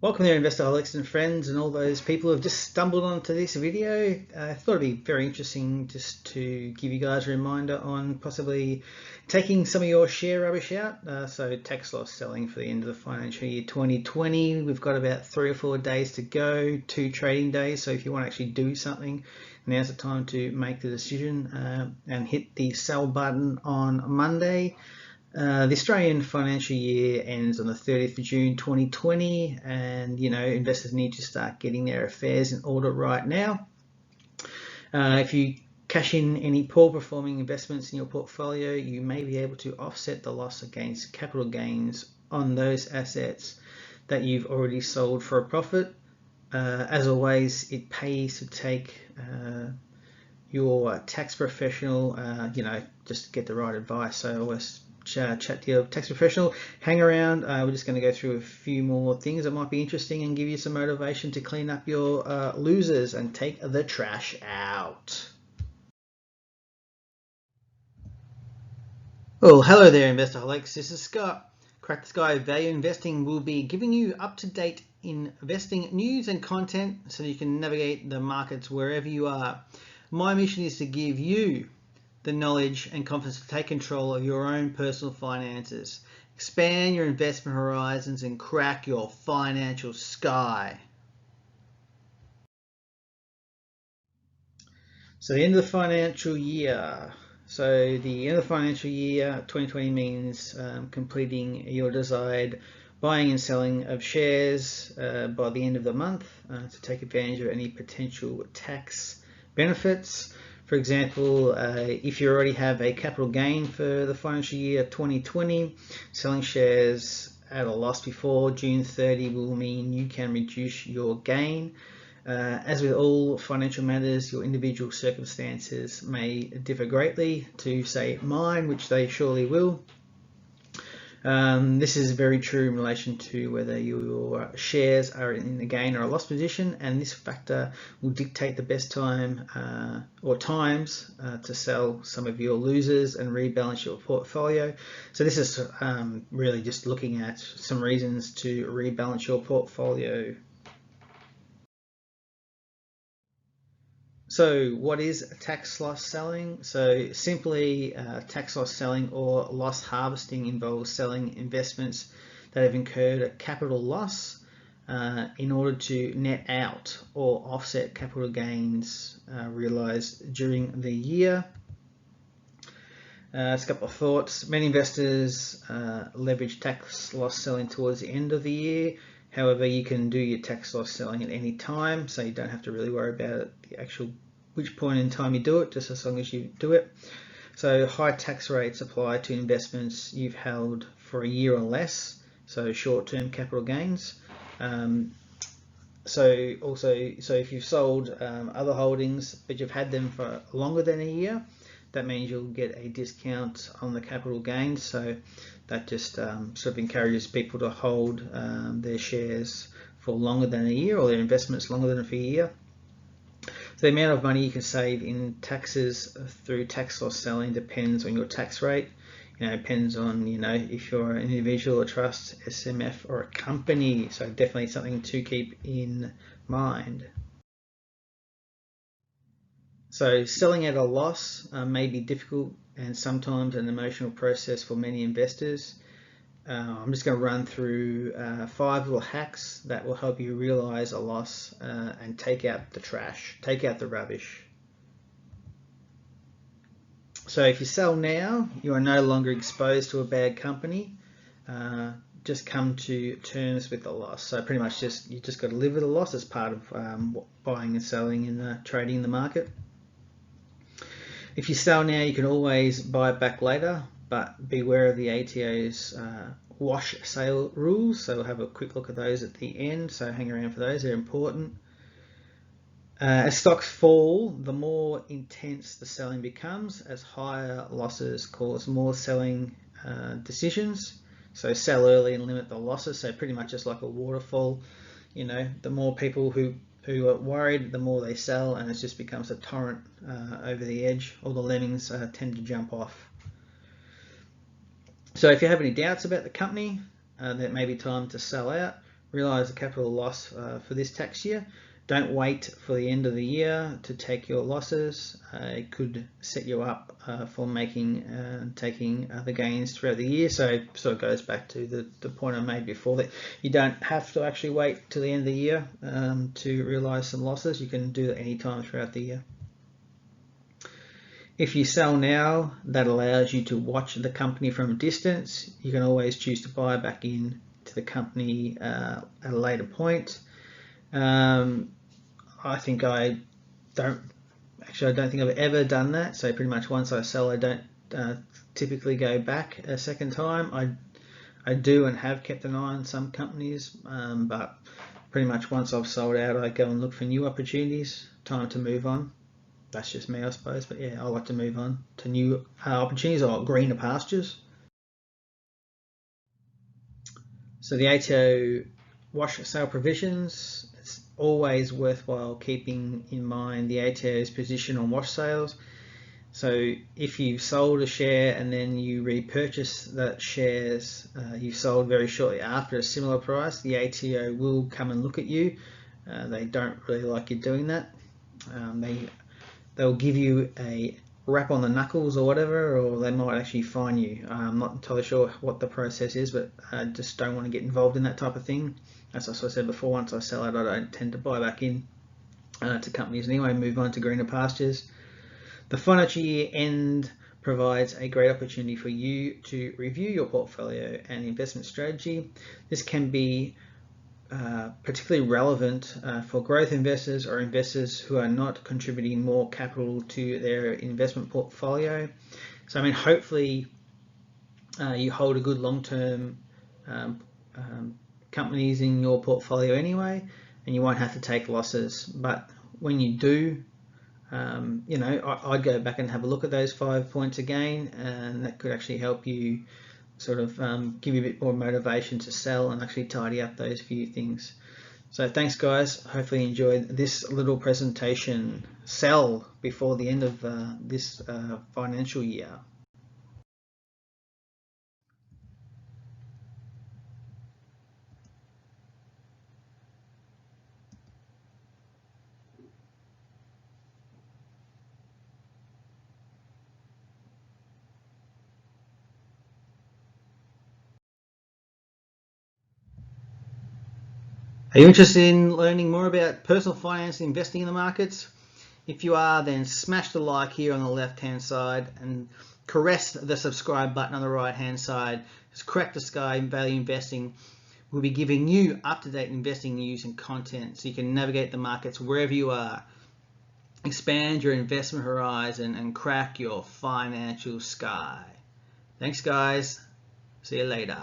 Welcome there, Investorholics and friends, and all those people who have just stumbled onto this video. I thought it'd be very interesting just to give you guys a reminder on possibly taking some of your share rubbish out. So tax loss selling for the end of the financial year 2020. We've got about 3 or 4 days to go, 2 trading days. So if you want to actually do something, now's the time to make the decision and hit the sell button on Monday. The Australian financial year ends on the 30th of June 2020, and investors need to start getting their affairs in order right now. If you cash in any poor performing investments in your portfolio, you may be able to offset the loss against capital gains on those assets that you've already sold for a profit. As always, it pays to take your tax professional, just get the right advice. So always chat to your tax professional, hang around. We're just going to go through a few more things that might be interesting and give you some motivation to clean up your losers and take the trash out. Well, hello there, Investorholics. This is Scott. Crack the Sky Value Investing will be giving you up-to-date investing news and content so you can navigate the markets wherever you are. My mission is to give you the knowledge and confidence to take control of your own personal finances, expand your investment horizons, and crack your financial sky. So the end of the financial year. So the end of the financial year 2020 means completing your desired buying and selling of shares by the end of the month to take advantage of any potential tax benefits. For example, if you already have a capital gain for the financial year 2020, selling shares at a loss before June 30 will mean you can reduce your gain. As with all financial matters, your individual circumstances may differ greatly to, say, mine, which they surely will. This is very true in relation to whether your shares are in a gain or a loss position, and this factor will dictate the best time or times to sell some of your losers and rebalance your portfolio. So this is really just looking at some reasons to rebalance your portfolio. So what is tax loss selling? So simply tax loss selling or loss harvesting involves selling investments that have incurred a capital loss in order to net out or offset capital gains realized during the year. Just a couple of thoughts. Many investors leverage tax loss selling towards the end of the year. However, you can do your tax loss selling at any time, so you don't have to really worry about the actual which point in time you do it, just as long as you do it. So high tax rates apply to investments you've held for a year or less, so short-term capital gains. So if you've sold other holdings but you've had them for longer than a year, that means you'll get a discount on the capital gains. So that just sort of encourages people to hold their shares for longer than a year, or their investments longer than a year. So the amount of money you can save in taxes through tax loss selling depends on your tax rate. It depends on if you're an individual, a trust, SMF, or a company. So definitely something to keep in mind. So selling at a loss may be difficult and sometimes an emotional process for many investors. I'm just going to run through 5 little hacks that will help you realize a loss and take out the trash, take out the rubbish. So if you sell now, you are no longer exposed to a bad company. Just come to terms with the loss. So pretty much you just got to live with the loss as part of buying and selling and trading in the market. If you sell now, you can always buy it back later, but beware of the ATO's wash sale rules. So we'll have a quick look at those at the end. So hang around for those, they're important. As stocks fall, the more intense the selling becomes, as higher losses cause more selling decisions. So sell early and limit the losses. So pretty much just like a waterfall, the more people who are worried, the more they sell, and it just becomes a torrent over the edge. All the lemmings tend to jump off. So if you have any doubts about the company, that may be time to sell out. realize the capital loss for this tax year. Don't wait for the end of the year to take your losses. It could set you up for taking other gains throughout the year. So it sort of goes back to the point I made before, that you don't have to actually wait till the end of the year to realize some losses. You can do it any time throughout the year. If you sell now, that allows you to watch the company from a distance. You can always choose to buy back in to the company at a later point. I don't think I've ever done that. So pretty much once I sell, I don't typically go back a second time. I do and have kept an eye on some companies, but pretty much once I've sold out, I go and look for new opportunities. Time to move on. That's just me, I suppose. But yeah, I like to move on to new opportunities or greener pastures. So the ATO wash sale provisions, it's always worthwhile keeping in mind the ATO's position on wash sales. So if you sold a share and then you repurchase that shares you sold very shortly after a similar price, the ATO will come and look at you. They don't really like you doing that. They'll give you a rap on the knuckles or whatever, or they might actually fine you. I'm not entirely sure what the process is, but I just don't want to get involved in that type of thing. As I said before, once I sell it, I don't tend to buy back in to companies anyway, move on to greener pastures. The financial year end provides a great opportunity for you to review your portfolio and investment strategy. This can be particularly relevant for growth investors or investors who are not contributing more capital to their investment portfolio. So I mean, hopefully you hold a good long-term companies in your portfolio anyway, and you won't have to take losses. But when you do, I'd go back and have a look at those 5 points again, and that could actually help you sort of give you a bit more motivation to sell and actually tidy up those few things. So thanks guys, hopefully you enjoyed this little presentation. Sell before the end of this financial year. Are you interested in learning more about personal finance and investing in the markets? If you are, then smash the like here on the left hand side and caress the subscribe button on the right hand side. It's Crack the Sky Value Investing. We'll be giving you up-to-date investing news and content so you can navigate the markets wherever you are. Expand your investment horizon and crack your financial sky. Thanks guys. See you later.